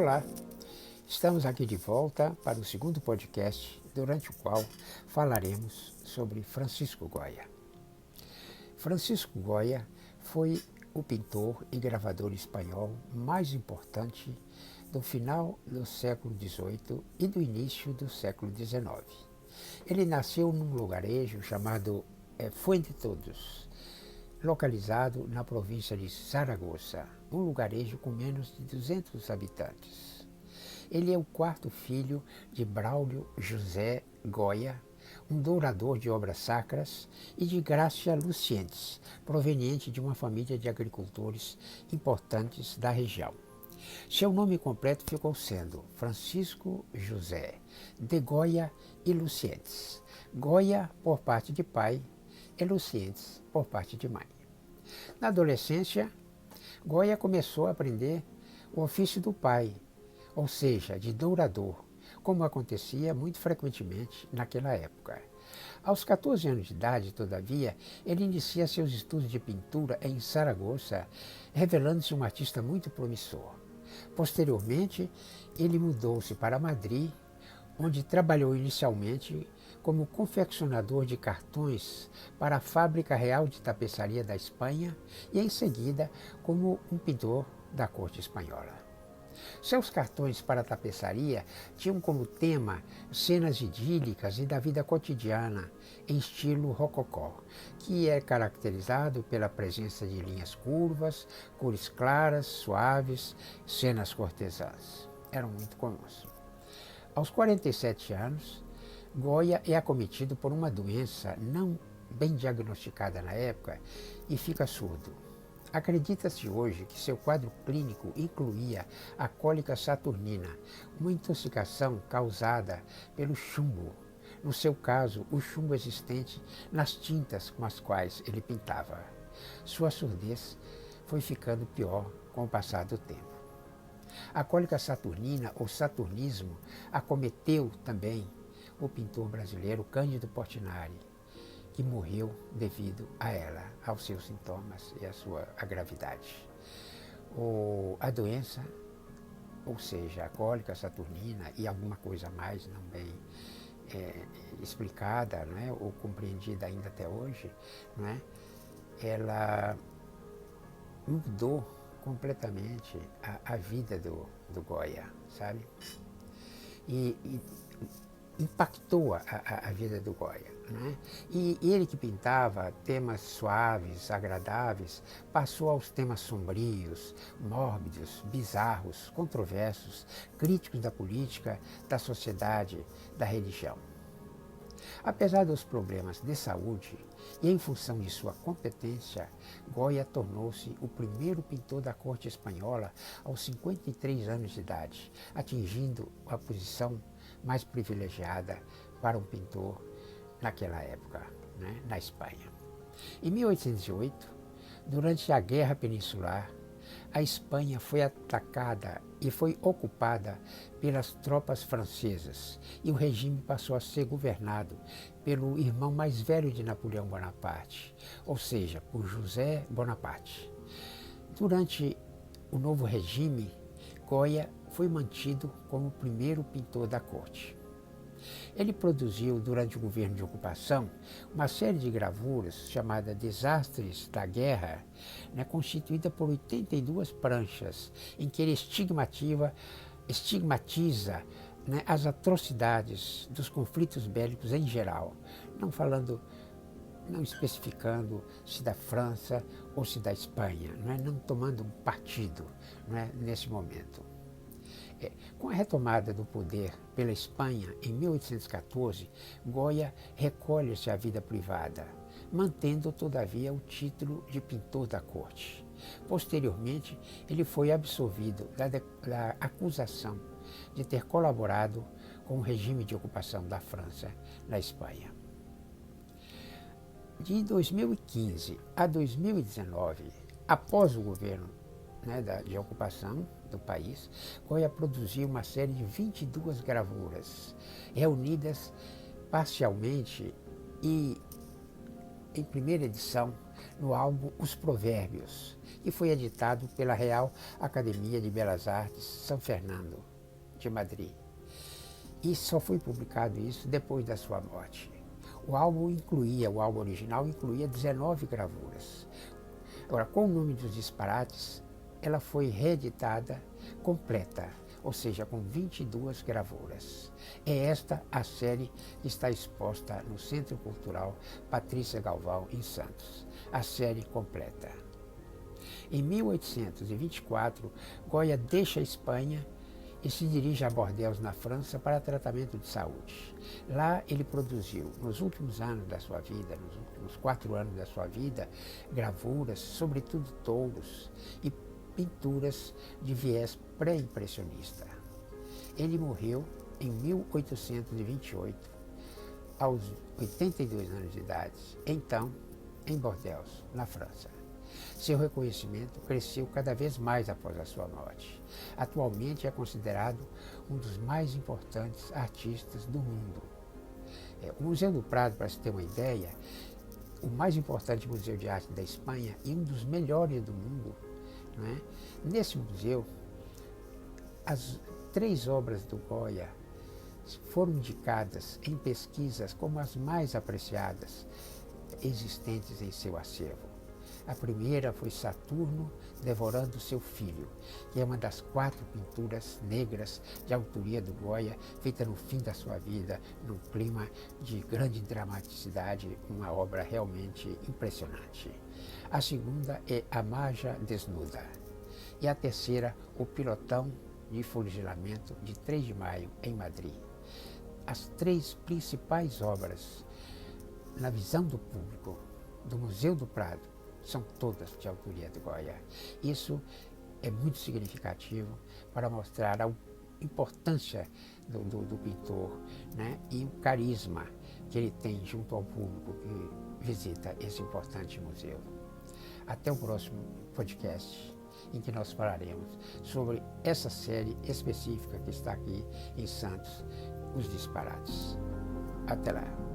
Olá, estamos aqui de volta para o segundo podcast, durante o qual falaremos sobre Francisco Goya. Francisco Goya foi o pintor e gravador espanhol mais importante do final do século XVIII e do início do século XIX. Ele nasceu num lugarejo chamado Fuentetodos, localizado na província de Saragoça, um lugarejo com menos de 200 habitantes. Ele é o quarto filho de Braulio José Goya, um dourador de obras sacras, e de Grácia Lucientes, proveniente de uma família de agricultores importantes da região. Seu nome completo ficou sendo Francisco José de Goya e Lucientes. Goya por parte de pai e Lucientes por parte de mãe. Na adolescência, Goya começou a aprender o ofício do pai, ou seja, de dourador, como acontecia muito frequentemente naquela época. Aos 14 anos de idade, todavia, ele inicia seus estudos de pintura em Saragoça, revelando-se um artista muito promissor. Posteriormente, ele mudou-se para Madrid, onde trabalhou inicialmente como confeccionador de cartões para a Fábrica Real de Tapeçaria da Espanha e, em seguida, como um pintor da corte espanhola. Seus cartões para a tapeçaria tinham como tema cenas idílicas e da vida cotidiana, em estilo rococó, que é caracterizado pela presença de linhas curvas, cores claras, suaves, cenas cortesãs. Eram muito comuns. Aos 47 anos, Goya é acometido por uma doença não bem diagnosticada na época e fica surdo. Acredita-se hoje que seu quadro clínico incluía a cólica saturnina, uma intoxicação causada pelo chumbo. No seu caso, o chumbo existente nas tintas com as quais ele pintava. Sua surdez foi ficando pior com o passar do tempo. A cólica saturnina, ou saturnismo, acometeu também o pintor brasileiro Cândido Portinari, que morreu devido a ela, aos seus sintomas e à gravidade. A doença, ou seja, a cólica saturnina e alguma coisa mais não bem explicada, não é, ou compreendida ainda até hoje, não é, ela mudou completamente a vida do Goya, sabe? E impactou a vida do Goya. Né? E ele que pintava temas suaves, agradáveis, passou aos temas sombrios, mórbidos, bizarros, controversos, críticos da política, da sociedade, da religião. Apesar dos problemas de saúde e em função de sua competência, Goya tornou-se o primeiro pintor da corte espanhola aos 53 anos de idade, atingindo a posição mais privilegiada para um pintor naquela época, né, na Espanha. Em 1808, durante a Guerra Peninsular, a Espanha foi atacada e foi ocupada pelas tropas francesas e o regime passou a ser governado pelo irmão mais velho de Napoleão Bonaparte, ou seja, por José Bonaparte. Durante o novo regime, Goya foi mantido como o primeiro pintor da corte. Ele produziu, durante o governo de ocupação, uma série de gravuras chamada Desastres da Guerra, né, constituída por 82 pranchas, em que ele estigmatiza, né, as atrocidades dos conflitos bélicos em geral, não especificando se da França ou se da Espanha, não tomando um partido, nesse momento. Com a retomada do poder pela Espanha em 1814, Goya recolhe-se à vida privada, mantendo todavia o título de pintor da corte. Posteriormente, ele foi absolvido da acusação de ter colaborado com o regime de ocupação da França na Espanha. De 2015 a 2019, após o governo de ocupação do país, Goya produziu uma série de 22 gravuras, reunidas parcialmente e em primeira edição no álbum Os Provérbios, que foi editado pela Real Academia de Belas Artes São Fernando, de Madrid. E só foi publicado isso depois da sua morte. O álbum original incluía 19 gravuras. Agora, com o nome dos Disparates, ela foi reeditada completa, ou seja, com 22 gravuras. É esta a série que está exposta no Centro Cultural Patrícia Galvão, em Santos. A série completa. Em 1824, Goya deixa a Espanha e se dirige a Bordeaux, na França, para tratamento de saúde. Lá ele produziu, nos últimos anos da sua vida, nos últimos 4 anos da sua vida, gravuras, sobretudo touros, e pinturas de viés pré-impressionista. Ele morreu em 1828, aos 82 anos de idade, então em Bordeaux, na França. Seu reconhecimento cresceu cada vez mais após a sua morte. Atualmente é considerado um dos mais importantes artistas do mundo. O Museu do Prado, para se ter uma ideia, o mais importante museu de arte da Espanha e um dos melhores do mundo, não é? Nesse museu, as 3 obras do Goya foram indicadas em pesquisas como as mais apreciadas existentes em seu acervo. A primeira foi Saturno devorando seu filho, que é uma das 4 pinturas negras de autoria do Goya, feita no fim da sua vida, num clima de grande dramaticidade, uma obra realmente impressionante. A segunda é A Maja Desnuda. E a terceira, O Pilotão de Fuzilamento, de 3 de maio, em Madrid. As 3 principais obras, na visão do público, do Museu do Prado, são todas de autoria de Goya. Isso é muito significativo para mostrar a importância do pintor, né? E o carisma que ele tem junto ao público que visita esse importante museu. Até o próximo podcast, em que nós falaremos sobre essa série específica que está aqui em Santos, Os Disparates. Até lá.